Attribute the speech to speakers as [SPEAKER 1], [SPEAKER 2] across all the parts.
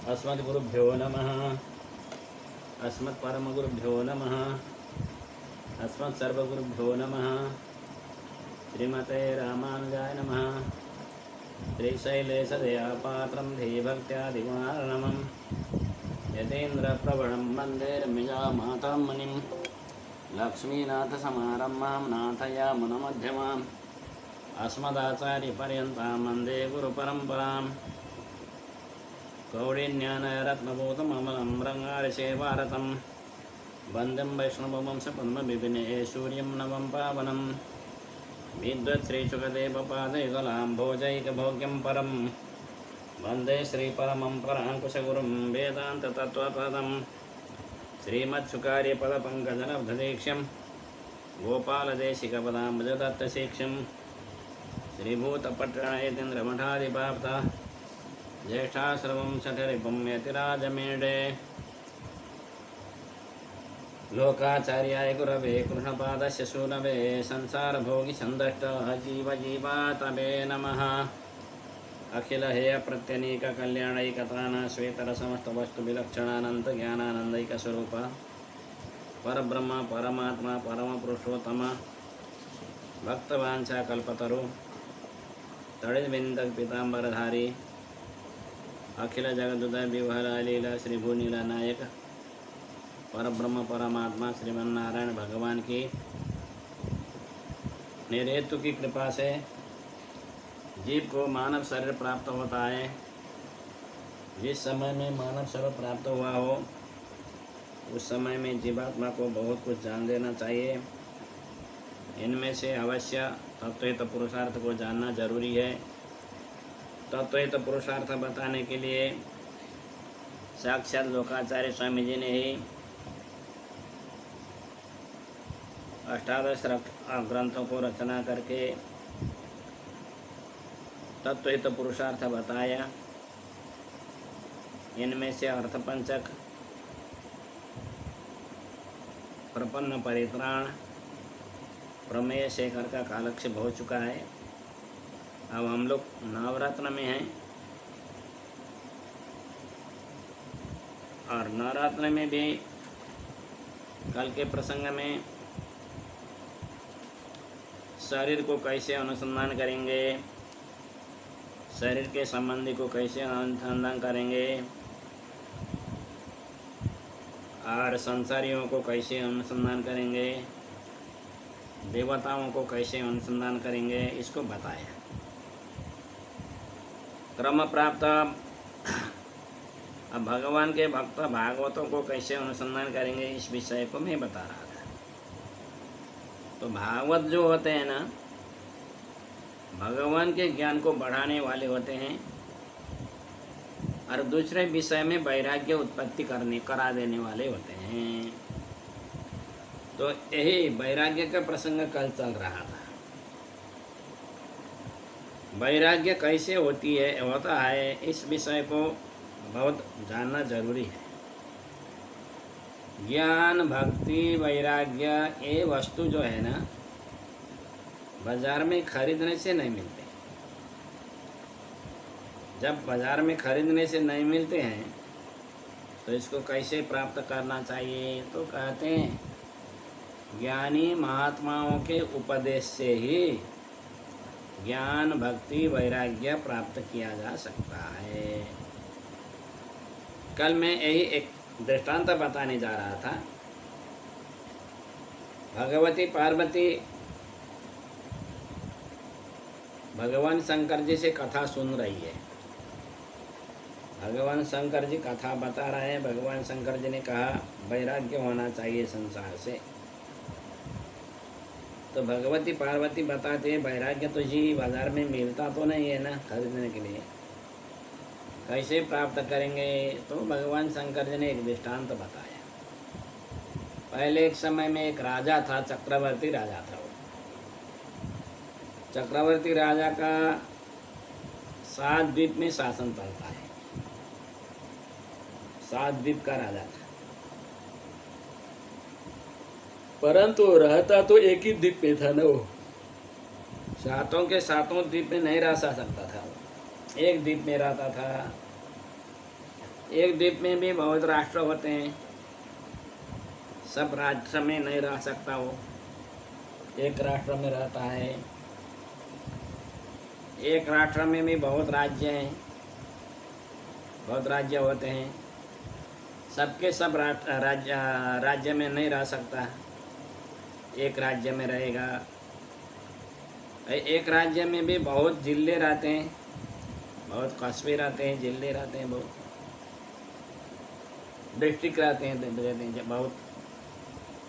[SPEAKER 1] अस्मद्गुरुभ्यो नमः। अस्मत्परमगुरुभ्यो नमः। अस्मत्सर्वगुरुभ्यो नमः। श्रीमते रामानुजाय नमः। श्रीशैलेशदयापात्रं धीभक्त्यादिगुणार्णवं यतीन्द्रप्रवणं वन्दे रम्यजामातरं मुनिं लक्ष्मीनाथसमारम्भां नाथयामुनमध्यमाम् अस्मदाचार्यपर्यन्तां वन्दे गुरुपरम्पराम् कौडिन्यानरत्नभूतममलं रङ्गारसेवारतं वन्दं वैष्णववंशपद्मविपिने सूर्यं नवं पावनं विद्वत्श्रीसुखदेवपादयुगलाम्भोजैकभोग्यं परं वन्दे श्रीपरमं पराङ्कुशगुरुं वेदान्ततत्त्वपदं श्रीमत्सुकार्यपदपङ्कजलब्धदीक्ष्यं गोपालदेशिकपदाम्बुजदत्तशीक्ष्यं श्रीभूतपट्टणयतीन्द्रमठाधिपाप्ता ज्येष्ठाश्रवं शठरिपुं यतिराजमेढे लोकाचार्याय गुरवे कृष्णपादस्य सूनवे संसारभोगिसन्दष्टः जीवजीवातवे नमः। अखिलहेयप्रत्यनीककल्याणैकतान श्वेतरसमस्तवस्तुविलक्षणानन्तज्ञानानन्दैकस्वरूप परब्रह्म परमात्मा परमपुरुषोत्तम भक्तवाञ्छाकल्पतरु तडिद्विन्दपीताम्बरधारी अखिल जगदुदय विवहरा लीला श्री भूनीला नायक परब्रह्म परमात्मा श्रीमन्नारायण भगवान की निरेतु की कृपा से जीव को मानव शरीर प्राप्त होता है। जिस समय में मानव शरीर प्राप्त हुआ हो उस समय में जीवात्मा को बहुत कुछ जान लेना चाहिए। इनमें से अवश्य तत्वयुक्त पुरुषार्थ को जानना जरूरी है। तत्वयुक्त पुरुषार्थ बताने के लिए साक्षात लोकाचार्य स्वामी जी ने ही अष्टादश ग्रंथों को रचना करके तत्वयुक्त पुरुषार्थ बताया। इनमें से अर्थपंचक, प्रपन्न परित्राण, प्रमेय शेखर का कालक्षेप हो चुका है। अब हम लोग नवरत्न में हैं और नवरत्न में भी कल के प्रसंग में शरीर को कैसे अनुसंधान करेंगे, शरीर के संबंधी को कैसे अनुसंधान करेंगे और संसारियों को कैसे अनुसंधान करेंगे, देवताओं को कैसे अनुसंधान करेंगे, इसको बताया। क्रम प्राप्त अब भगवान के भक्त भागवतों को कैसे अनुसंधान करेंगे इस विषय को मैं बता रहा था। तो भागवत जो होते हैं ना, भगवान के ज्ञान को बढ़ाने वाले होते हैं और दूसरे विषय में वैराग्य उत्पत्ति करा देने वाले होते हैं। तो यही वैराग्य का प्रसंग कल चल रहा था। वैराग्य कैसे होता है इस विषय को बहुत जानना जरूरी है। ज्ञान, भक्ति, वैराग्य ये वस्तु जो है ना, बाजार में खरीदने से नहीं मिलते। जब बाजार में खरीदने से नहीं मिलते हैं तो इसको कैसे प्राप्त करना चाहिए? तो कहते हैं ज्ञानी महात्माओं के उपदेश से ही ज्ञान, भक्ति, वैराग्य प्राप्त किया जा सकता है। कल मैं यही एक दृष्टांत बताने जा रहा था। भगवती पार्वती भगवान शंकर जी से कथा सुन रही है। भगवान शंकर जी कथा बता रहे हैं। भगवान शंकर जी ने कहा वैराग्य होना चाहिए संसार से। तो भगवती पार्वती बताते हैं वैराग्य तो जी बाजार में मिलता तो नहीं है ना खरीदने के लिए, कैसे प्राप्त करेंगे? तो भगवान शंकर जी ने एक दृष्टांत बताया। पहले एक समय में एक राजा था, चक्रवर्ती राजा था। वो चक्रवर्ती राजा का 7 द्वीप में शासन चलता है। 7 द्वीप का राजा था, परंतु रहता तो एक ही द्वीप में था ना। वो 7 के 7 द्वीप में नहीं रह सकता था। एक द्वीप में रहता था एक द्वीप में भी बहुत राष्ट्र होते हैं, सब राष्ट्र में नहीं रह सकता वो, एक राष्ट्र में रहता है। एक राष्ट्र में भी बहुत राज्य हैं, बहुत राज्य होते हैं, सबके सब राज्य में नहीं रह सकता, एक राज्य में रहेगा। एक राज्य में भी बहुत जिले रहते हैं, बहुत कस्बे रहते हैं, जिले रहते हैं, बहुत डिस्ट्रिक्ट रहते हैं बहुत।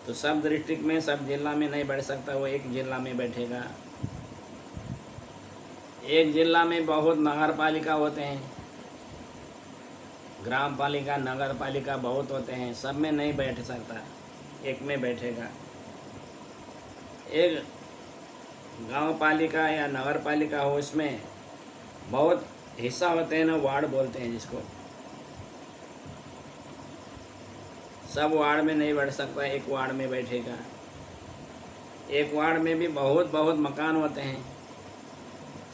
[SPEAKER 1] तो सब डिस्ट्रिक्ट में, सब जिला में नहीं बैठ सकता, वो एक जिला में बैठेगा। एक जिला में बहुत नगर पालिका होते हैं, ग्राम पालिका, नगर पालिका बहुत होते हैं, सब में नहीं बैठ सकता, एक में बैठेगा। एक गांव पालिका या नगर पालिका हो, उसमें बहुत हिस्सा होते हैं ना, वार्ड बोलते हैं जिसको, सब वार्ड में नहीं बैठ सकता, एक वार्ड में बैठेगा। एक वार्ड में भी बहुत बहुत मकान होते हैं,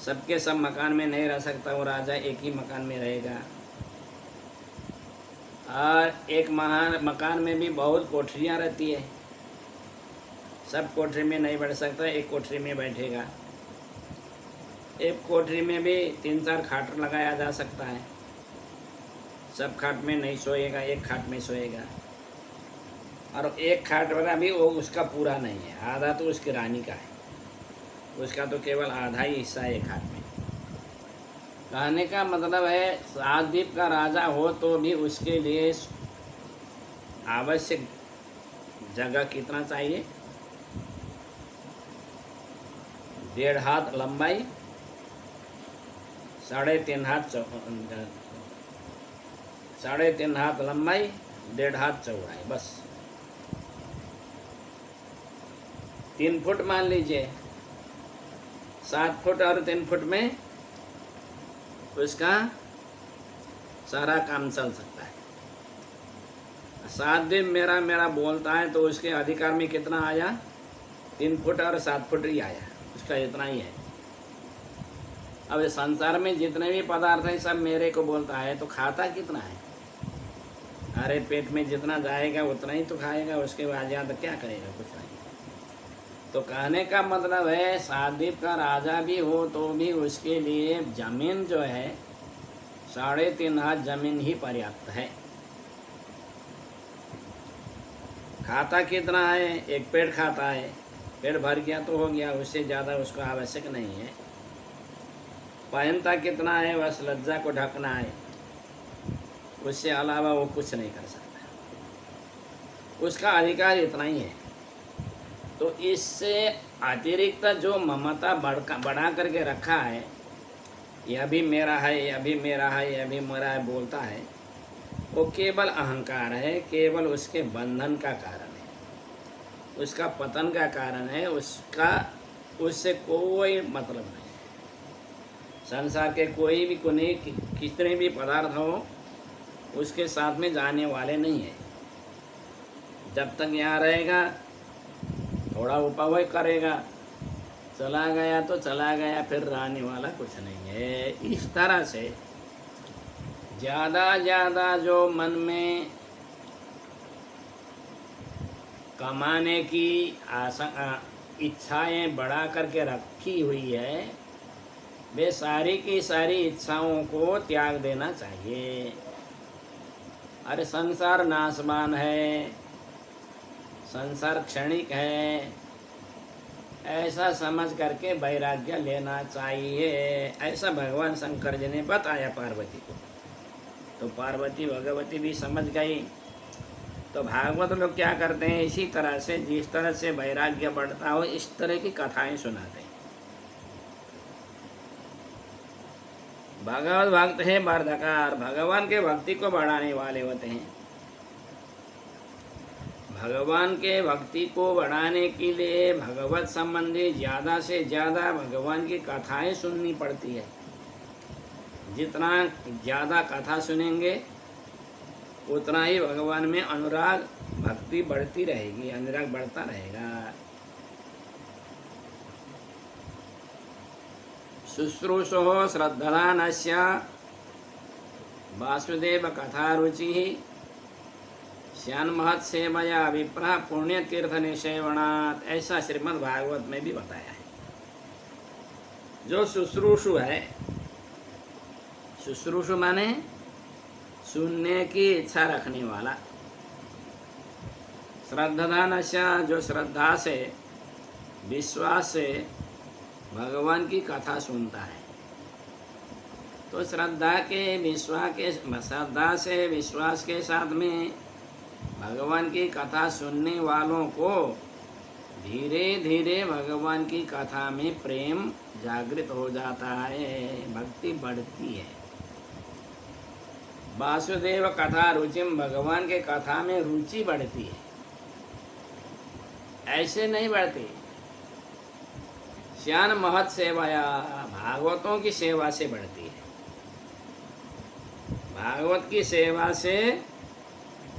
[SPEAKER 1] सबके सब मकान में नहीं रह सकता, वो राजा एक ही मकान में रहेगा। और एक मकान में भी बहुत कोठरियाँ रहती है, सब कोठरी में नहीं बैठ सकता, एक कोठरी में बैठेगा। एक कोठरी में भी 3-4 खाट लगाया जा सकता है, सब खाट में नहीं सोएगा, एक खाट में सोएगा। और एक खाट वाला भी वो उसका पूरा नहीं है, आधा तो उसकी रानी का है, उसका तो केवल आधा ही हिस्सा है एक खाट में। कहने का मतलब है, 7 द्वीप का राजा हो तो भी उसके लिए आवश्यक जगह कितना चाहिए? 1.5 हाथ लंबाई, 3.5 हाथ 3.5 हाथ लंबाई, 1.5 हाथ चौड़ाई, बस 3 फुट मान लीजिए, 7 फुट और 3 फुट में उसका सारा काम चल सकता है। 7 दिन मेरा मेरा बोलता है तो उसके अधिकार में कितना आया? 3 फुट और 7 फुट ही आया, उसका इतना ही है। अब इस संसार में जितने भी पदार्थ हैं सब मेरे को बोलता है, तो खाता कितना है? अरे पेट में जितना जाएगा उतना ही तो खाएगा, उसके बाद ज़्यादा क्या करेगा? कुछ नहीं। तो कहने का मतलब है, 7 द्वीप का राजा भी हो तो भी उसके लिए जमीन जो है 3.5 हाथ जमीन ही पर्याप्त है। खाता कितना है? एक पेट खाता है, पेट भर गया तो हो गया, उससे ज़्यादा उसको आवश्यक नहीं है। पहनता कितना है? बस लज्जा को ढकना है, उससे अलावा वो कुछ नहीं कर सकता, उसका अधिकार इतना ही है। तो इससे अतिरिक्त जो ममता बढ़ा करके रखा है, यह भी मेरा है, यह भी मेरा है, यह भी मेरा है बोलता है, वो केवल अहंकार है, केवल उसके बंधन का कारण है, उसका पतन का कारण है, उससे कोई मतलब नहीं। संसार के कोई भी कोने कितने भी पदार्थ हो, उसके साथ में जाने वाले नहीं है। जब तक यहाँ रहेगा थोड़ा उपभोग करेगा, चला गया तो चला गया, फिर रहने वाला कुछ नहीं है। इस तरह से ज़्यादा जो मन में कमाने की इच्छाएं बढ़ा करके रखी हुई है, वे सारी की सारी इच्छाओं को त्याग देना चाहिए। अरे संसार नाशवान है, संसार क्षणिक है, ऐसा समझ करके वैराग्य लेना चाहिए। ऐसा भगवान शंकर जी ने बताया पार्वती को। तो पार्वती भगवती भी समझ गई। तो भागवत लोग क्या करते हैं, इसी तरह से, जिस तरह से वैराग्य बढ़ता हो, इस तरह की कथाएं सुनाते हैं। भगवत भक्त है वर्धकार, भगवान के भक्ति को बढ़ाने वाले होते हैं। भगवान के भक्ति को बढ़ाने के लिए भगवत संबंधी ज़्यादा से ज़्यादा भगवान की कथाएं सुननी पड़ती है। जितना ज़्यादा कथा सुनेंगे उतना ही भगवान में अनुराग, भक्ति बढ़ती रहेगी, अनुराग बढ़ता रहेगा। शुश्रूषो श्रद्धानस्य वासुदेव कथा रुचि श्यान महत सेवया विप्रा पुण्य तीर्थ निसेवनात्, ऐसा श्रीमद् भागवत में भी बताया है। जो शुश्रूषु है, शुश्रूषु माने सुनने की इच्छा रखने वाला, श्रद्धानस्य जो श्रद्धा से विश्वास से भगवान की कथा सुनता है। तो श्रद्धा से विश्वास के साथ में भगवान की कथा सुनने वालों को धीरे धीरे भगवान की कथा में प्रेम जागृत हो जाता है, भक्ति बढ़ती है। वासुदेव कथा रुचिम, भगवान के कथा में रुचि बढ़ती है, ऐसे नहीं बढ़ती। श्यान महत सेवाया, भागवतों की सेवा से बढ़ती है। भागवत की सेवा से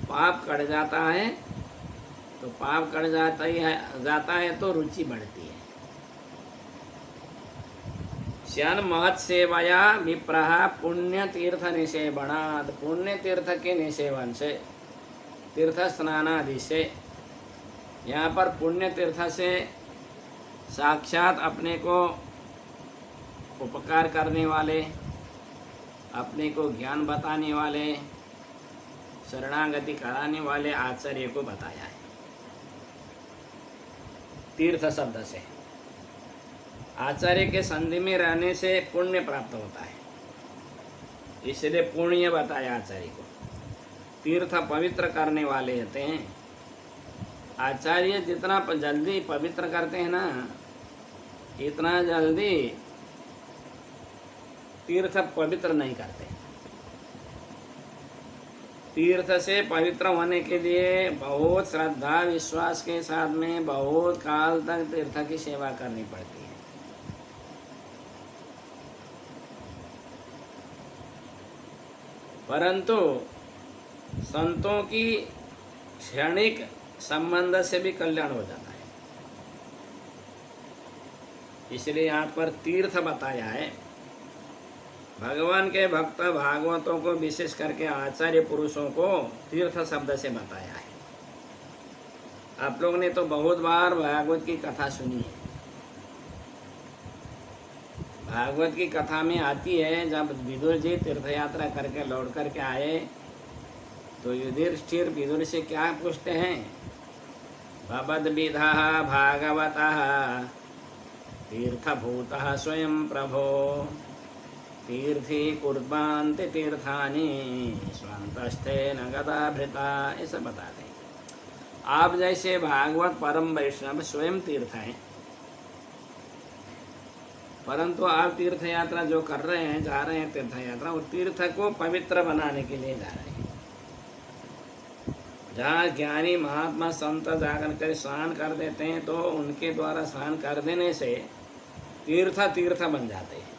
[SPEAKER 1] पाप कट जाता है, तो पाप कट जाता है तो रुचि बढ़ती है। श्यान महत सेवाया विप्रहा पुण्य तीर्थ निसेवनात्, पुण्य तीर्थ के निसेवन से, तीर्थ स्नानादि से, यहाँ पर पुण्य तीर्थ से साक्षात अपने को उपकार करने वाले, अपने को ज्ञान बताने वाले, शरणागति कराने वाले आचार्य को बताया है। तीर्थ शब्द से आचार्य के संधि में रहने से पुण्य प्राप्त होता है, इसलिए पुण्य बताया आचार्य को। तीर्थ पवित्र करने वाले होते हैं। आचार्य जितना जल्दी पवित्र करते हैं ना, इतना जल्दी तीर्थ पवित्र नहीं करते। तीर्थ से पवित्र होने के लिए बहुत श्रद्धा विश्वास के साथ में बहुत काल तक तीर्थ की सेवा करनी पड़ती है। परंतु संतों की क्षणिक संबंध से भी कल्याण हो जाता है, इसलिए यहाँ पर तीर्थ बताया है। भगवान के भक्त भागवतों को, विशेष करके आचार्य पुरुषों को तीर्थ शब्द से बताया है। आप लोगों ने तो बहुत बार भागवत की कथा सुनी है। भागवत की कथा में आती है, जब विदुर जी तीर्थ यात्रा करके लौट करके आए तो युधिष्ठिर विदुर से क्या पूछते हैं, भवद्विधा भागवतः तीर्थभूतः स्वयं प्रभो तीर्थी कुर्बान्ति तीर्थानि स्वन्तस्थेन गदाभृता, ऐसा बताते हैं। आप जैसे भागवत परम वैष्णव स्वयं तीर्थ हैं, परंतु आप तीर्थ यात्रा जो कर रहे हैं, जा रहे हैं तीर्थ यात्रा, वो तीर्थ को पवित्र बनाने के लिए जा रहे हैं। जहाँ ज्ञानी महात्मा संत जाकर कर स्नान कर देते हैं, तो उनके द्वारा स्नान कर देने से तीर्थ तीर्थ बन जाते हैं।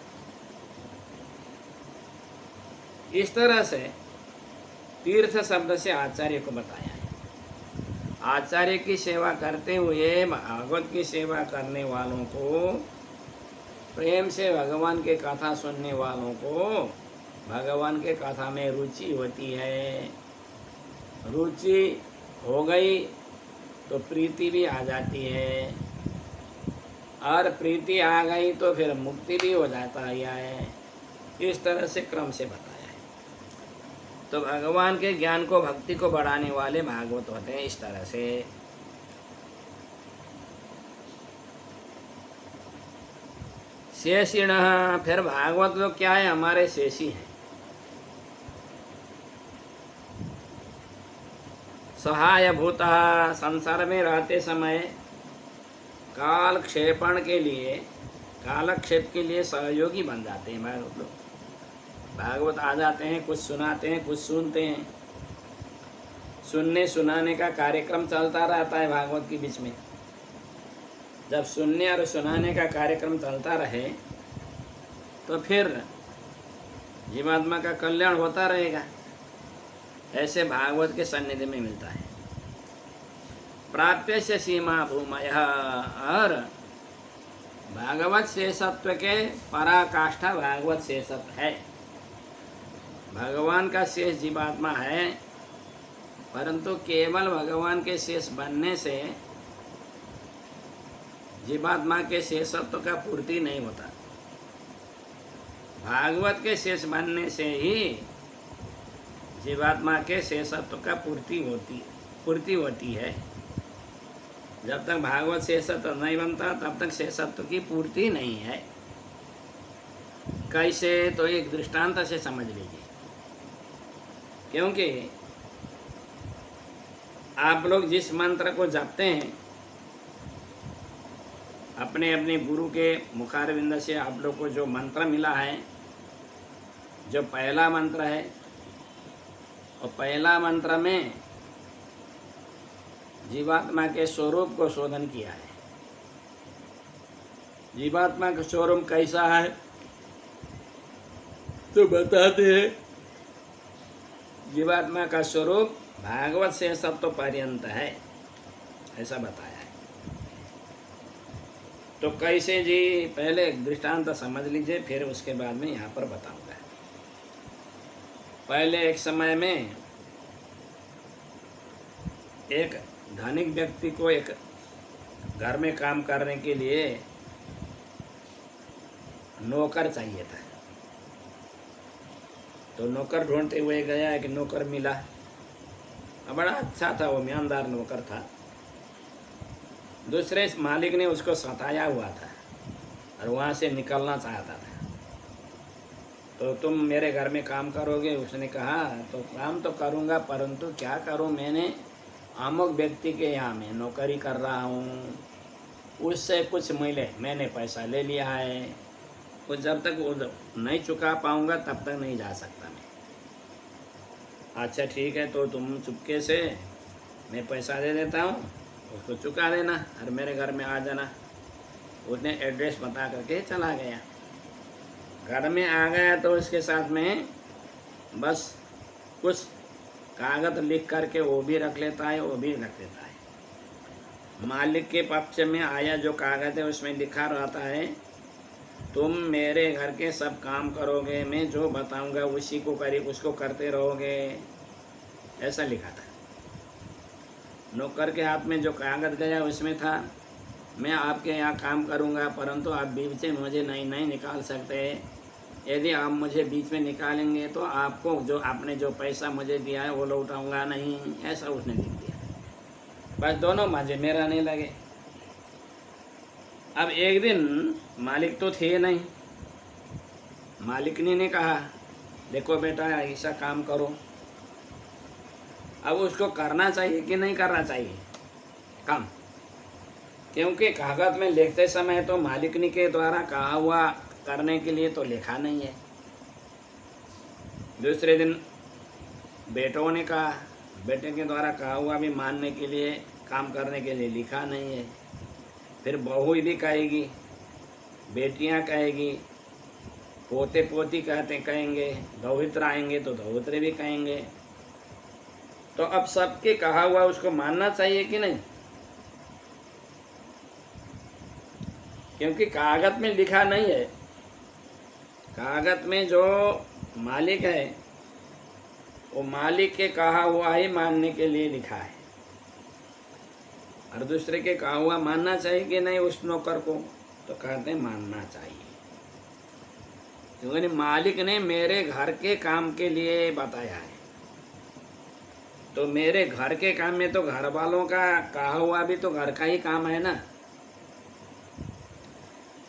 [SPEAKER 1] इस तरह से तीर्थ शब्द से आचार्य को बताया है। आचार्य की सेवा करते हुए भागवत की सेवा करने वालों को, प्रेम से भगवान के कथा सुनने वालों को भगवान के कथा में रुचि होती है। रुचि हो गई तो प्रीति भी आ जाती है, और प्रीति आ गई तो फिर मुक्ति भी हो जाता है। इस तरह से क्रम से बताया है। तो भगवान के ज्ञान को, भक्ति को बढ़ाने वाले भागवत होते हैं इस तरह से। शेषिण, फिर भागवत लोग क्या है, हमारे शेषी हैं। सहाय भूता, संसार में रहते समय कालक्षेपण के लिए, कालक्षेप के लिए सहयोगी बन जाते हैं भागवत लोग। भागवत आ जाते हैं, कुछ सुनाते हैं, कुछ सुनते हैं। सुनने सुनाने का कार्यक्रम चलता रहता है भागवत के बीच में। जब सुनने और सुनाने का कार्यक्रम चलता रहे तो फिर जीवात्मा का कल्याण होता रहेगा। ऐसे भागवत के सन्निधि में मिलता है। प्राप्य से सीमा भूमय, और भागवत शेषत्व के पराकाष्ठा भागवत शेषत्व है। भगवान का शेष जीवात्मा है, परंतु केवल भगवान के शेष बनने से जीवात्मा के शेषत्व का पूर्ति नहीं होता। भागवत के शेष बनने से ही जीवात्मा के शेषत्व का पूर्ति होती है। जब तक भागवत शेषत्व नहीं बनता तब तक शेषत्व की पूर्ति नहीं है। कैसे? तो एक दृष्टांत से समझ लीजिए। क्योंकि आप लोग जिस मंत्र को जपते हैं, अपने अपने गुरु के मुखारविंद से आप लोग को जो मंत्र मिला है, जो पहला मंत्र है, और पहला मंत्र में जीवात्मा के स्वरूप को शोधन किया है। जीवात्मा का स्वरूप कैसा है तो बताते हैं। जीवात्मा का स्वरूप भागवत से सत्व पर्यंत है, ऐसा बताया है। तो कैसे जी? पहले एक दृष्टांत समझ लीजिए, फिर उसके बाद में यहाँ पर बताऊंगा। पहले एक समय में एक धनिक व्यक्ति को एक घर में काम करने के लिए नौकर चाहिए था। तो नौकर ढूंढते हुए गया, एक नौकर मिला। बड़ा अच्छा था, वो ईमानदार नौकर था। दूसरे मालिक ने उसको सताया हुआ था और वहाँ से निकलना चाहता था। तो तुम मेरे घर में काम करोगे? उसने कहा तो काम तो करूँगा, परंतु क्या करूँ, मैंने अमुक व्यक्ति के यहाँ में नौकरी कर रहा हूँ, उससे कुछ मैंने पैसा ले लिया है, वो जब तक वो नहीं चुका पाऊँगा तब तक नहीं जा सकता मैं। अच्छा ठीक है, तो तुम चुपके से मैं पैसा दे देता हूँ, उसको चुका देना और मेरे घर में आ जाना। उसने एड्रेस बता करके चला गया। घर में आ गया तो उसके साथ में बस कुछ कागज़ लिख करके वो भी रख लेता है, वो भी रख लेता है। मालिक के पक्ष में आया जो कागज़ है उसमें लिखा रहता है, तुम मेरे घर के सब काम करोगे, मैं जो बताऊंगा उसी को उसको करते रहोगे, ऐसा लिखा था। नौकर के हाथ में जो कागज़ गया उसमें था, मैं आपके यहाँ काम करूँगा, परंतु आप बीच में मुझे नहीं निकाल सकते। यदि आप मुझे बीच में निकालेंगे तो आपको जो आपने जो पैसा मुझे दिया है वो लौटाऊंगा नहीं, ऐसा उसने लिख दिया। बस दोनों मजे में रहने लगे। अब एक दिन मालिक तो थे नहीं, मालिकनी ने कहा देखो बेटा ऐसा काम करो। अब उसको करना चाहिए कि नहीं करना चाहिए काम? क्योंकि कागज में लिखते समय तो मालिकनी के द्वारा कहा हुआ करने के लिए तो लिखा नहीं है। दूसरे दिन बेटों ने कहा, बेटे के द्वारा कहा हुआ भी मानने के लिए, काम करने के लिए लिखा नहीं है। फिर बहू भी कहेगी, बेटियां कहेगी, पोते पोती कहेंगे, दौहित्र आएंगे तो दौहित्र भी कहेंगे। तो अब सबके कहा हुआ उसको मानना चाहिए कि नहीं? क्योंकि कागज में लिखा नहीं है। कागज में जो मालिक है वो मालिक के कहा हुआ ही मानने के लिए लिखा है, और दूसरे के कहा हुआ मानना चाहिए कि नहीं उस नौकर को? तो कहते हैं मानना चाहिए, क्योंकि मालिक ने मेरे घर के काम के लिए बताया है। तो मेरे घर के काम में तो घर वालों का कहा हुआ भी तो घर का ही काम है ना।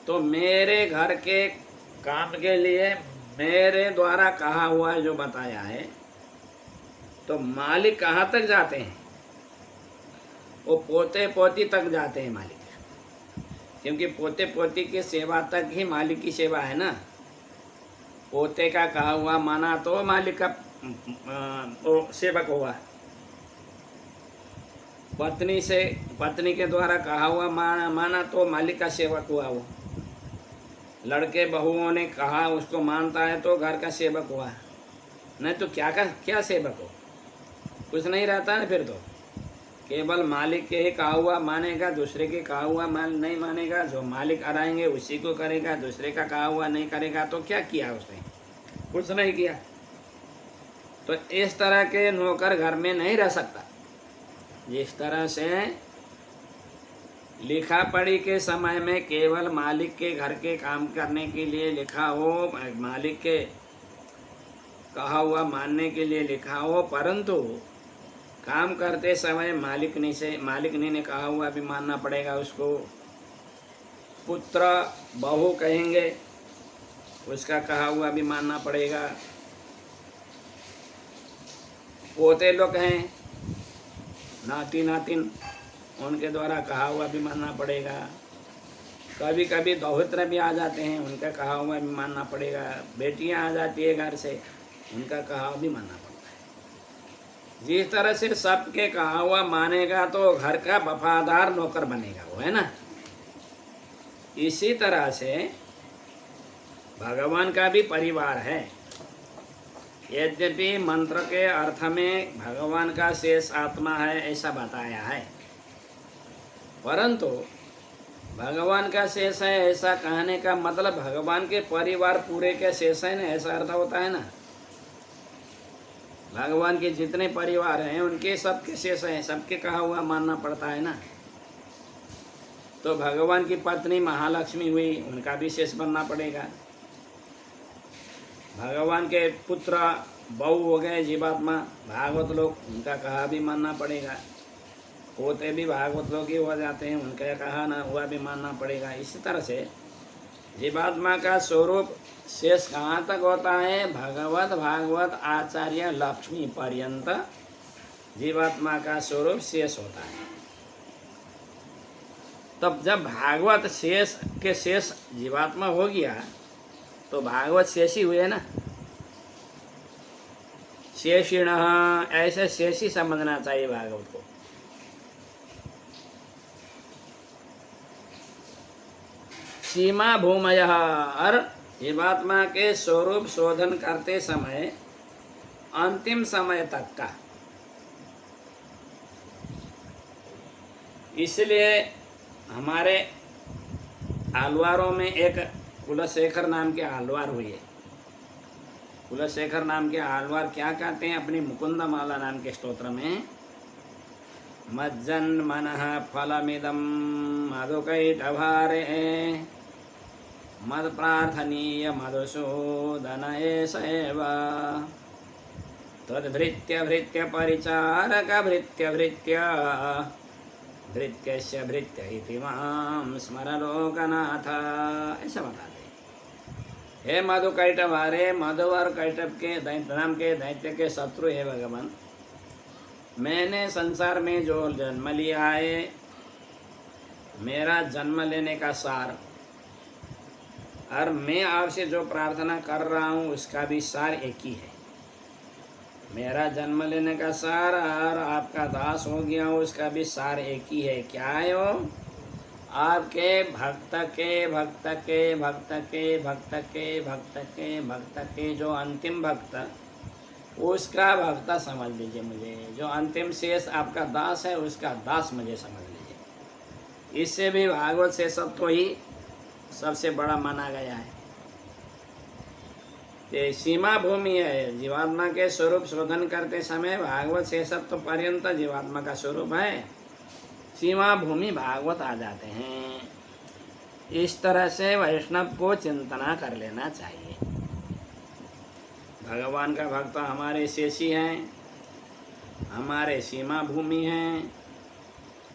[SPEAKER 1] तो मेरे घर के काम के लिए मेरे द्वारा कहा हुआ जो बताया है, तो मालिक कहाँ तक जाते हैं? वो पोते पोती तक जाते हैं मालिक, क्योंकि पोते पोती की सेवा तक ही मालिक की सेवा है ना। पोते का कहा हुआ माना तो मालिक का सेवक हुआ। पत्नी के द्वारा कहा हुआ माना तो मालिक का सेवक हुआ। वो लड़के बहुओं ने कहा उसको मानता है तो घर का सेवक हुआ, नहीं तो क्या सेवक हो? कुछ नहीं रहता ना। फिर तो केवल मालिक के ही कहा हुआ मानेगा, दूसरे के कहा हुआ नहीं मानेगा। जो मालिक कराएंगे उसी को करेगा, दूसरे का कहा हुआ नहीं करेगा। तो क्या किया उसने? कुछ नहीं किया। तो इस तरह के नौकर घर में नहीं रह सकता। जिस तरह से लिखा पढ़ी के समय में केवल मालिक के घर के काम करने के लिए लिखा हो, मालिक के कहा हुआ मानने के लिए लिखा हो, परंतु काम करते समय मालिक ने कहा हुआ भी मानना पड़ेगा उसको। पुत्र बहू कहेंगे, उसका कहा हुआ भी मानना पड़ेगा। पोते लोग हैं, नाती नातिन, उनके द्वारा कहा हुआ भी मानना पड़ेगा। कभी कभी दौहित्र भी आ जाते हैं, उनका कहा हुआ भी मानना पड़ेगा। बेटियां आ जाती है घर से, उनका कहा हुआ भी मानना पड़ता है। जिस तरह से सबके कहा हुआ मानेगा तो घर का वफादार नौकर बनेगा वो, है ना। इसी तरह से भगवान का भी परिवार है। यद्यपि मंत्र के अर्थ में भगवान का शेष आत्मा है ऐसा बताया है, परंतु भगवान का शेष है ऐसा कहने का मतलब भगवान के परिवार पूरे के शेष है ना, ऐसा अर्थ होता है ना। भगवान के जितने परिवार हैं उनके सबके शेष हैं, सबके कहा हुआ मानना पड़ता है ना। तो भगवान की पत्नी महालक्ष्मी हुई, उनका भी शेष बनना पड़ेगा। भगवान के पुत्र बहू हो गए जीवात्मा भागवत लोग, उनका कहा भी मानना पड़ेगा। पोते भी भागवत लोग ही हो जाते हैं, उनका कहा ना हुआ भी मानना पड़ेगा। इसी तरह से जीवात्मा का स्वरूप शेष कहाँ तक होता है? भगवत भागवत आचार्य लक्ष्मी पर्यंत जीवात्मा का स्वरूप शेष होता है। तब जब भागवत शेष के शेष जीवात्मा हो गया तो भागवत शेषी हुए ना। शेषिण ऐसे शेषी समझना चाहिए भागवत को। सीमा भूमय और जीवात्मा के स्वरूप शोधन करते समय अंतिम समय तक का, इसलिए हमारे आलवारों में एक कुलशेखर नाम के आलवार हुए। कुलशेखर नाम के आलवार क्या कहते हैं अपनी मुकुंद माला नाम के स्तोत्र में? मज्जन मनः फलमिदं मधुकैटभारे मद प्रार्थनीय मधुसूदन एष एव तद्भृत्य भृत्य परिचारक भृत्य भृत्य भृत्यस्य भृत्य इति मां स्मर लोकनाथ, ऐसा बताते हैं। हे मधु कैटभारे, मधु और कैटभ के दैत्य नाम के दैत्य के शत्रु है भगवान, मैंने संसार में जो जन्म लिया है, मेरा जन्म लेने का सार और मैं आपसे जो प्रार्थना कर रहा हूँ उसका भी सार एक ही है। मेरा जन्म लेने का सार और आपका दास हो गया उसका भी सार एक ही है। क्या है वो? आपके भक्त के भक्त के भक्त के भक्त के भक्त के भक्त के जो अंतिम भक्त, उसका भक्त समझ लीजिए मुझे। जो अंतिम शेष आपका दास है उसका दास मुझे समझ लीजिए। इससे भी भागवत शेषत्व ही सबसे बड़ा माना गया है। ये सीमा भूमि है। जीवात्मा के स्वरूप शोधन करते समय भागवत शेषत्व पर्यंत जीवात्मा का स्वरूप है। सीमा भूमि भागवत आ जाते हैं। इस तरह से वैष्णव को चिंतना कर लेना चाहिए। भगवान का भक्त हमारे शेषी हैं, हमारे सीमा भूमि हैं,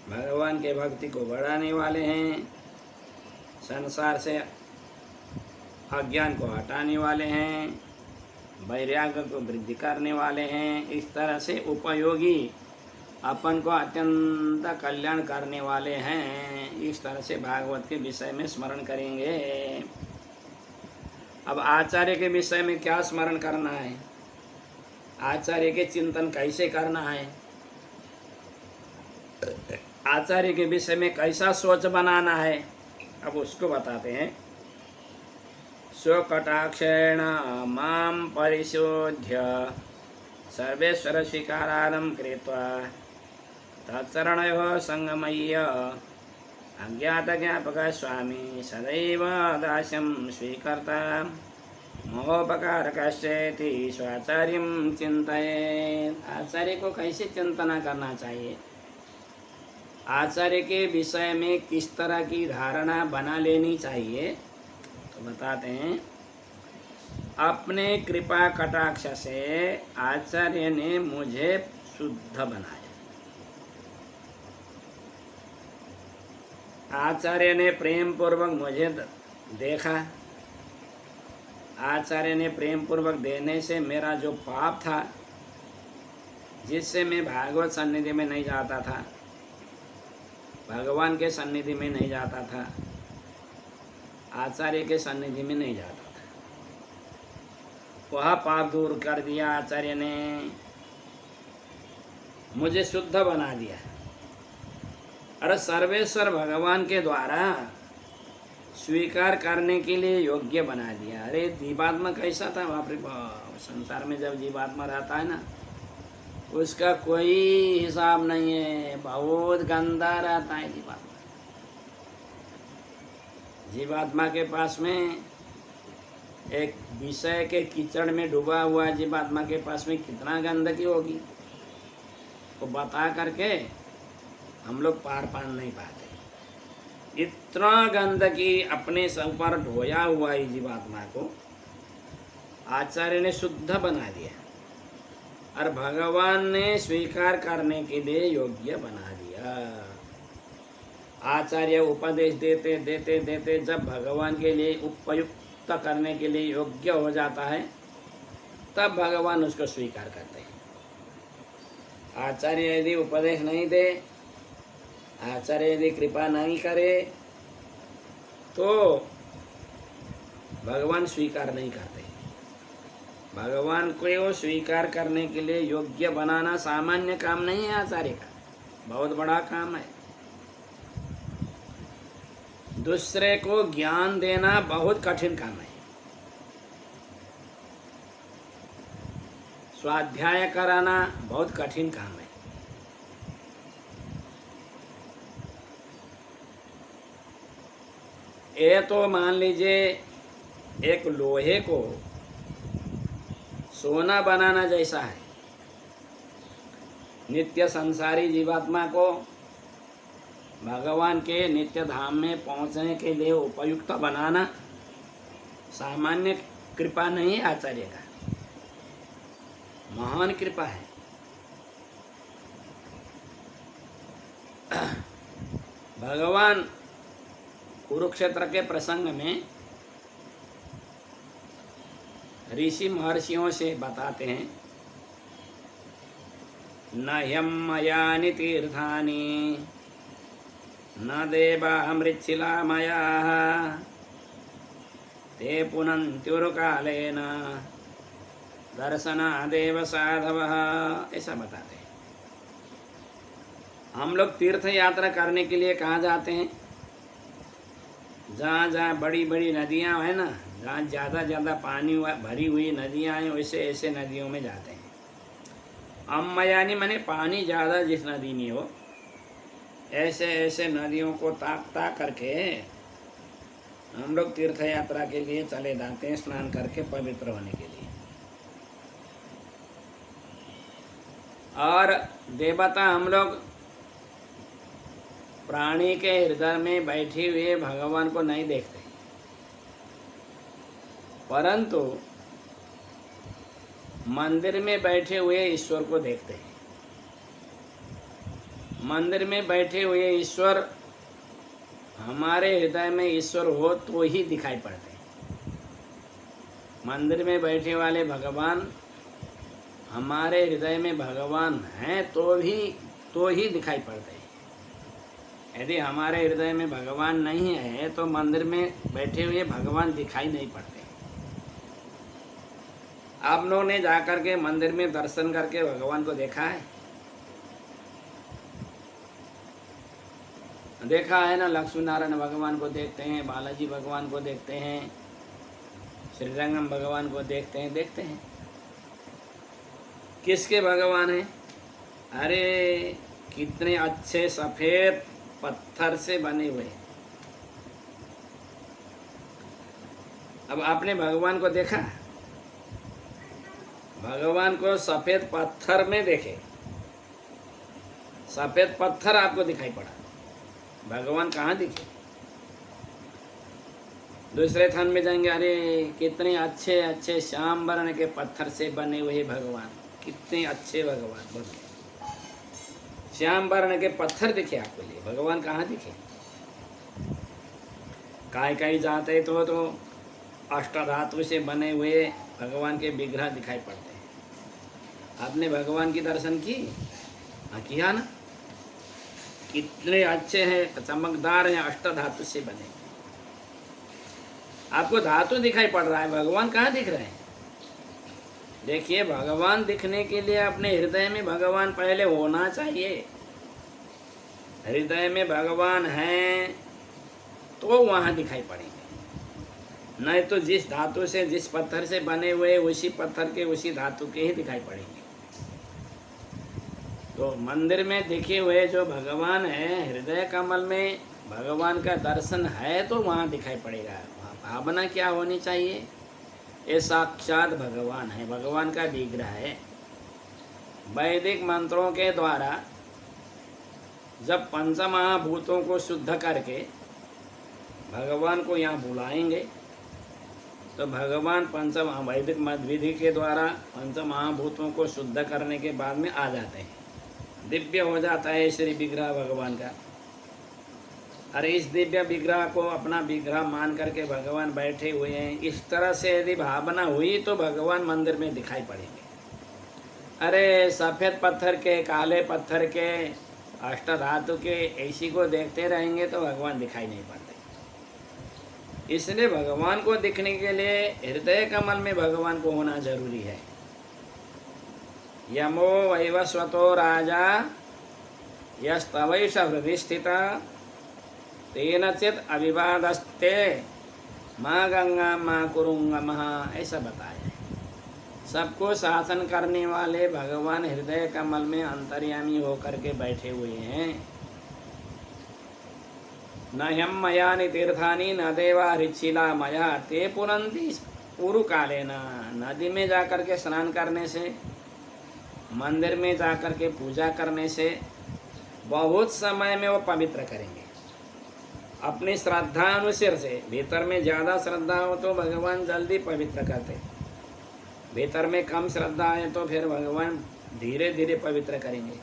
[SPEAKER 1] भगवान के भक्ति को बढ़ाने वाले हैं, संसार से अज्ञान को हटाने वाले हैं, वैराग्य को वृद्धि करने वाले हैं। इस तरह से उपयोगी, अपन को अत्यंत कल्याण करने वाले हैं। इस तरह से भागवत के विषय में स्मरण करेंगे। अब आचार्य के विषय में क्या स्मरण करना है, आचार्य के चिंतन कैसे करना है, आचार्य के विषय में कैसा सोच बनाना है, अब उसको बताते हैं। स्वकटाक्षेण मां परिशोध्य सर्वेश्वर स्वीकारानं कृत्वा तत्चरणयोः संगमय्य अज्ञातज्ञापक स्वामी सदैव दास्यं स्वीकर्ता महोपकार कश्चेति स्वाचार्यं चिंतयेत्। आचार्य को कैसे चिंतना करना चाहिए, आचार्य के विषय में किस तरह की धारणा बना लेनी चाहिए, तो बताते हैं। अपने कृपा कटाक्ष से आचार्य ने मुझे शुद्ध बनाया। आचार्य ने प्रेम पूर्वक मुझे देखा। आचार्य ने प्रेम पूर्वक देने से मेरा जो पाप था, जिससे मैं भागवत सन्निधि में नहीं जाता था, भगवान के सन्निधि में नहीं जाता था, आचार्य के सन्निधि में नहीं जाता था, वह पाप दूर कर दिया। आचार्य ने मुझे शुद्ध बना दिया। अरे सर्वेश्वर भगवान के द्वारा स्वीकार करने के लिए योग्य बना दिया। अरे जीवात्मा कैसा था, बाप रे बाप, संसार में जब जीवात्मा रहता है ना, उसका कोई हिसाब नहीं है, बहुत गंदा रहता है जीवात्मा। जीवात्मा के पास में एक विषय के कीचड़ में डूबा हुआ जीवात्मा के पास में कितना गंदगी होगी, वो बता करके हम लोग पार पा नहीं पाते। इतना गंदगी अपने सब पर ढोया हुआ है जीवात्मा को आचार्य ने शुद्ध बना दिया और भगवान ने स्वीकार करने के लिए योग्य बना दिया। आचार्य उपदेश देते देते देते जब भगवान के लिए उपयुक्त करने के लिए योग्य हो जाता है, तब भगवान उसको स्वीकार करते हैं। आचार्य यदि उपदेश नहीं दे, आचार्य यदि कृपा नहीं करे, तो भगवान स्वीकार नहीं करते। भगवान को स्वीकार करने के लिए योग्य बनाना सामान्य काम नहीं है, आचार्य का बहुत बड़ा काम है। दूसरे को ज्ञान देना बहुत कठिन काम है। स्वाध्याय कराना बहुत कठिन काम है। ये तो मान लीजिए एक लोहे को सोना बनाना जैसा है। नित्य संसारी जीवात्मा को भगवान के नित्य धाम में पहुंचने के लिए उपयुक्त बनाना सामान्य कृपा नहीं है, आचार्य का महान कृपा है। भगवान कुरुक्षेत्र के प्रसंग में ऋषि महर्षियों से बताते हैं, न ह्यमयानि तीर्थानि न देवा मृच्छिलामयाः ते पुनन्त्युर्कालेन दर्शनादेव साधवः। ऐसा बताते हैं। हम लोग तीर्थ यात्रा करने के लिए कहाँ जाते हैं? जहाँ जहाँ बड़ी बड़ी नदियाँ हैं ना, जहाँ ज़्यादा पानी भरी हुई नदियाँ हैं, वैसे ऐसे नदियों में जाते हैं। अम्मयानी माने पानी ज़्यादा जिस नदी में हो, ऐसे ऐसे नदियों को ताक करके हम लोग तीर्थ यात्रा के लिए चले जाते हैं, स्नान करके पवित्र होने के लिए। और देवता हम लोग प्राणी के हृदय में बैठे हुए भगवान को नहीं देखते, परंतु मंदिर में बैठे हुए ईश्वर को देखते हैं। मंदिर में बैठे हुए ईश्वर, हमारे हृदय में ईश्वर हो तो ही दिखाई पड़ते हैं। मंदिर में बैठे वाले भगवान हमारे हृदय में भगवान हैं तो ही दिखाई पड़ते हैं। यदि हमारे हृदय में भगवान नहीं है तो मंदिर में बैठे हुए भगवान दिखाई नहीं पड़ते। आप लोगों ने जाकर के मंदिर में दर्शन करके भगवान को देखा है? देखा है ना, लक्ष्मी नारायण भगवान को देखते हैं, बालाजी भगवान को देखते हैं, श्रीरंगम भगवान को देखते हैं। किसके भगवान हैं? अरे कितने अच्छे सफ़ेद पत्थर से बने हुए। अब आपने भगवान को देखा, भगवान को सफेद पत्थर में देखे, सफेद पत्थर आपको दिखाई पड़ा, भगवान कहाँ दिखे? दूसरे थान में जाएंगे, अरे कितने अच्छे अच्छे श्याम वर्ण के पत्थर से बने हुए भगवान, कितने अच्छे भगवान बने, श्याम वर्ण के पत्थर दिखे आपको, लिए भगवान कहाँ दिखे? कहीं जाते तो अष्टधातु से बने हुए भगवान के विग्रह दिखाई पड़ते हैं। आपने भगवान की दर्शन की? हाँ किया ना, कितने अच्छे हैं, चमकदार हैं, अष्टधातु से बने। आपको धातु दिखाई पड़ रहा है, भगवान कहाँ दिख रहे हैं? देखिए, भगवान दिखने के लिए अपने हृदय में भगवान पहले होना चाहिए। हृदय में भगवान हैं तो वहाँ दिखाई पड़ेंगे, नहीं तो जिस धातु से, जिस पत्थर से बने हुए उसी पत्थर के, उसी धातु के ही दिखाई पड़ेंगे। तो मंदिर में दिखे हुए जो भगवान है, हृदय कमल में भगवान का दर्शन है तो वहाँ दिखाई पड़ेगा। भावना क्या होनी चाहिए? ये साक्षात भगवान है, भगवान का विग्रह है। वैदिक मंत्रों के द्वारा जब पंचमहाभूतों को शुद्ध करके भगवान को यहाँ बुलाएंगे तो भगवान वैदिक विधि के द्वारा पंचमहाभूतों को शुद्ध करने के बाद में आ जाते हैं, दिव्य हो जाता है श्री विग्रह भगवान का। अरे इस दिव्य विग्रह को अपना विग्रह मान करके भगवान बैठे हुए हैं, इस तरह से यदि भावना हुई तो भगवान मंदिर में दिखाई पड़ेंगे। अरे सफ़ेद पत्थर के, काले पत्थर के, अष्टधातु के ऐसी को देखते रहेंगे तो भगवान दिखाई नहीं पड़ते। इसलिए भगवान को दिखने के लिए हृदय कमल में भगवान को होना जरूरी है। यमो वैवस्वतो राजा यस्तवैष हृदि स्थिता तेन चित अविवादस्ते माँ गंगा माँ कुरुंगा महा, ऐसा बताया है। सबको शासन करने वाले भगवान हृदय कमल में अंतर्यामी होकर के बैठे हुए हैं। न ह्यम मयानि तीर्थानि न देवा हृच्छिला मया ते पुरंती पूर्व काले न। नदी में जाकर के स्नान करने से, मंदिर में जाकर के पूजा करने से बहुत समय में वो पवित्र करेंगे अपनी श्रद्धा अनुसार से। भीतर में ज़्यादा श्रद्धा हो तो भगवान जल्दी पवित्र करते, भीतर में कम श्रद्धा है तो फिर भगवान धीरे धीरे पवित्र करेंगे।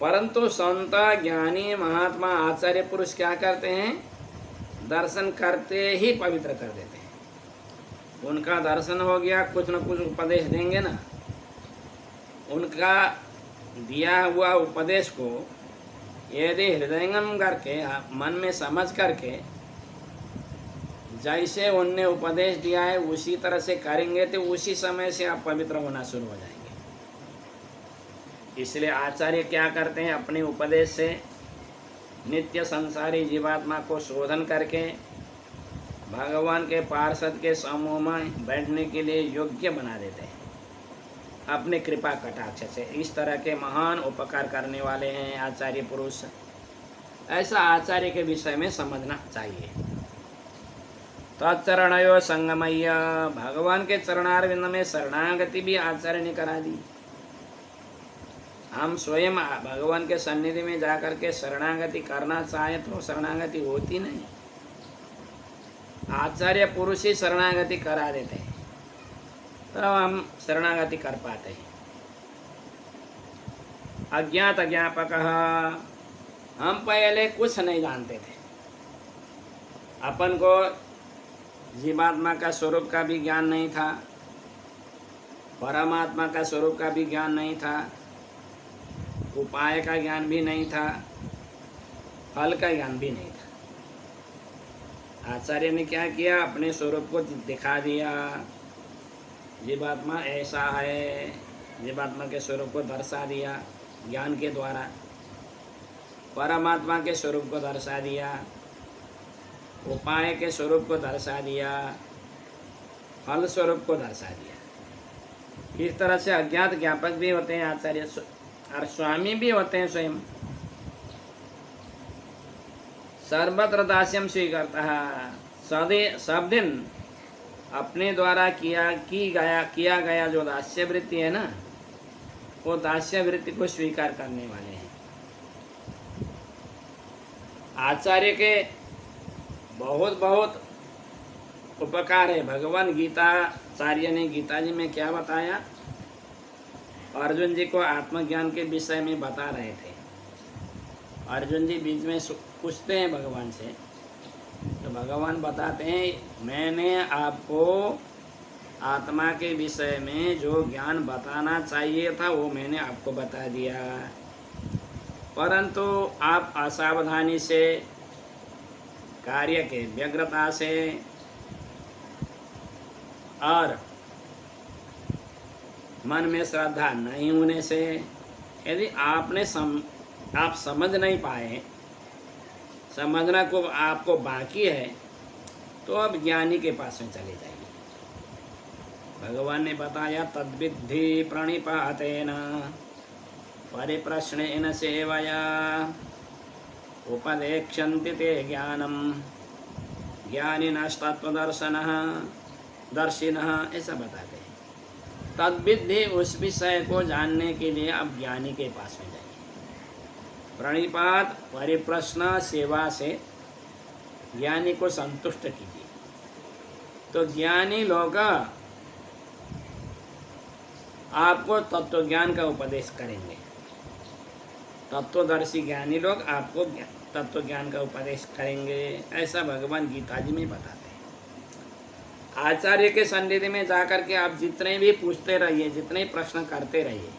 [SPEAKER 1] परंतु संत, ज्ञानी, महात्मा, आचार्य पुरुष क्या करते हैं? दर्शन करते ही पवित्र कर देते हैं। उनका दर्शन हो गया, कुछ न कुछ उपदेश देंगे ना, उनका दिया हुआ उपदेश को यदि हृदयंगम करके, मन में समझ करके, जैसे उनने उपदेश दिया है उसी तरह से करेंगे तो उसी समय से आप पवित्र होना शुरू हो जाएंगे। इसलिए आचार्य क्या करते हैं? अपने उपदेश से नित्य संसारी जीवात्मा को शोधन करके भगवान के पार्षद के समूह में बैठने के लिए योग्य बना देते हैं अपने कृपा कटाक्ष से। इस तरह के महान उपकार करने वाले हैं आचार्य पुरुष। ऐसा आचार्य के विषय में समझना चाहिए। तत्चरणयो संगमय्य, भगवान के चरणारविंद में शरणागति भी आचार्य ने करा दी। हम स्वयं भगवान के सन्निधि में जाकर के शरणागति करना चाहे तो शरणागति होती नहीं, आचार्य पुरुष ही शरणागति करा देते हैं तो हम शरणागति कर पाते हैं। अज्ञात अज्ञापक, हम पहले कुछ नहीं जानते थे, अपन को जीवात्मा का स्वरूप का भी ज्ञान नहीं था, परमात्मा का स्वरूप का भी ज्ञान नहीं था, उपाय का ज्ञान भी नहीं था, फल का ज्ञान भी नहीं था। आचार्य ने क्या किया? अपने स्वरूप को दिखा दिया। जीवात्मा ऐसा है, जीवात्मा के स्वरूप को दर्शा दिया ज्ञान के द्वारा, परमात्मा के स्वरूप को दर्शा दिया, उपाय के स्वरूप को दर्शा दिया, फल स्वरूप को दर्शा दिया। इस तरह से अज्ञात ज्ञापक भी होते हैं आचार्य और स्वामी भी होते हैं स्वयं। सर्वत्र दास्यम स्वीकारता है, सब दिन अपने द्वारा किया गया जो दास्य वृत्ति है ना, वो दास्य वृत्ति को स्वीकार करने वाले हैं। आचार्य के बहुत बहुत उपकार है। भगवान गीताचार्य ने गीता जी में क्या बताया, अर्जुन जी को आत्मज्ञान के विषय में बता रहे थे। अर्जुन जी बीच में पूछते हैं भगवान से, तो भगवान बताते हैं मैंने आपको आत्मा के विषय में जो ज्ञान बताना चाहिए था वो मैंने आपको बता दिया, परंतु आप असावधानी से, कार्य के व्यग्रता से और मन में श्रद्धा नहीं होने से, यदि आप समझ नहीं पाए, समझना को आपको बाकी है, तो अब ज्ञानी के पास में चले जाइए। भगवान ने बताया तद्विद्धि प्रणिपातेन परिप्रश्नेन सेवया उपदेक्षन्ति ते ज्ञानम ज्ञानिनस्तत्वदर्शिनः ऐसा बताते हैं। तद्विद्धि उस विषय को जानने के लिए अब ज्ञानी के पास में जाइए। प्रणिपात परिप्रश्न सेवा से ज्ञानी को संतुष्ट कीजिए, तो ज्ञानी लोग आपको तत्व ज्ञान का उपदेश करेंगे। तत्वदर्शी ज्ञानी लोग आपको तत्व ज्ञान का उपदेश करेंगे, ऐसा भगवान गीता जी में बताते हैं। आचार्य के सन्निधि में जाकर के आप जितने भी पूछते रहिए, जितने प्रश्न करते रहिए,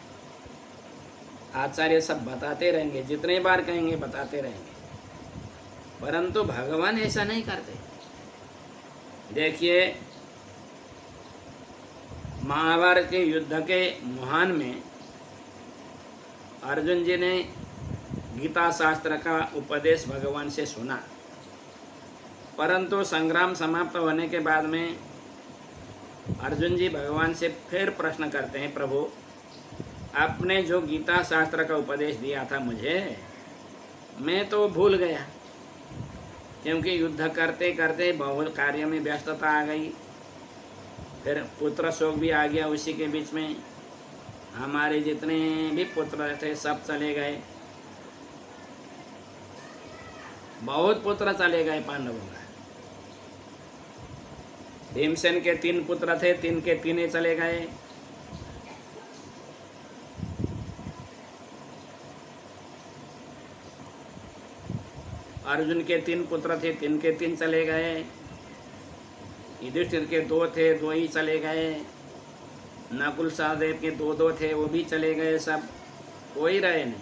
[SPEAKER 1] आचार्य सब बताते रहेंगे, जितने बार कहेंगे बताते रहेंगे, परंतु भगवान ऐसा नहीं करते। देखिए महाभारत के युद्ध के मुहान में अर्जुन जी ने गीता शास्त्र का उपदेश भगवान से सुना, परंतु संग्राम समाप्त होने के बाद में अर्जुन जी भगवान से फिर प्रश्न करते हैं, प्रभु आपने जो गीता शास्त्र का उपदेश दिया था मुझे, मैं तो भूल गया, क्योंकि युद्ध करते करते बहुत कार्य में व्यस्तता आ गई, फिर पुत्र शोक भी आ गया उसी के बीच में। हमारे जितने भी पुत्र थे सब चले गए, बहुत पुत्र चले गए पांडवों का। भीमसेन के 3 पुत्र थे, 3 के 3 चले गए। अर्जुन के 3 पुत्र थे, 3 के 3 चले गए। युधिष्ठिर के 2 थे, 2 ही चले गए। नकुल सहदेव के 2 थे, वो भी चले गए, सब कोई रहे नहीं।